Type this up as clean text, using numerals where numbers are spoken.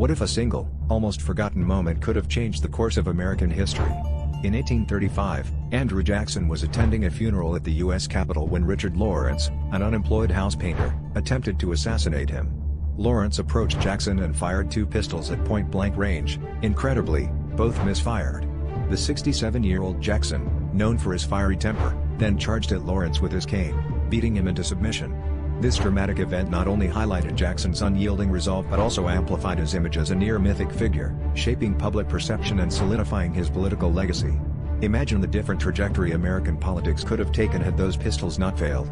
What if a single, almost forgotten moment could have changed the course of American history? In 1835, Andrew Jackson was attending a funeral at the U.S. Capitol when Richard Lawrence, an unemployed house painter, attempted to assassinate him. Lawrence approached Jackson and fired 2 pistols at point-blank range. Incredibly, both misfired. The 67-year-old Jackson, known for his fiery temper, then charged at Lawrence with his cane, beating him into submission. This dramatic event not only highlighted Jackson's unyielding resolve but also amplified his image as a near-mythic figure, shaping public perception and solidifying his political legacy. Imagine the different trajectory American politics could have taken had those pistols not failed.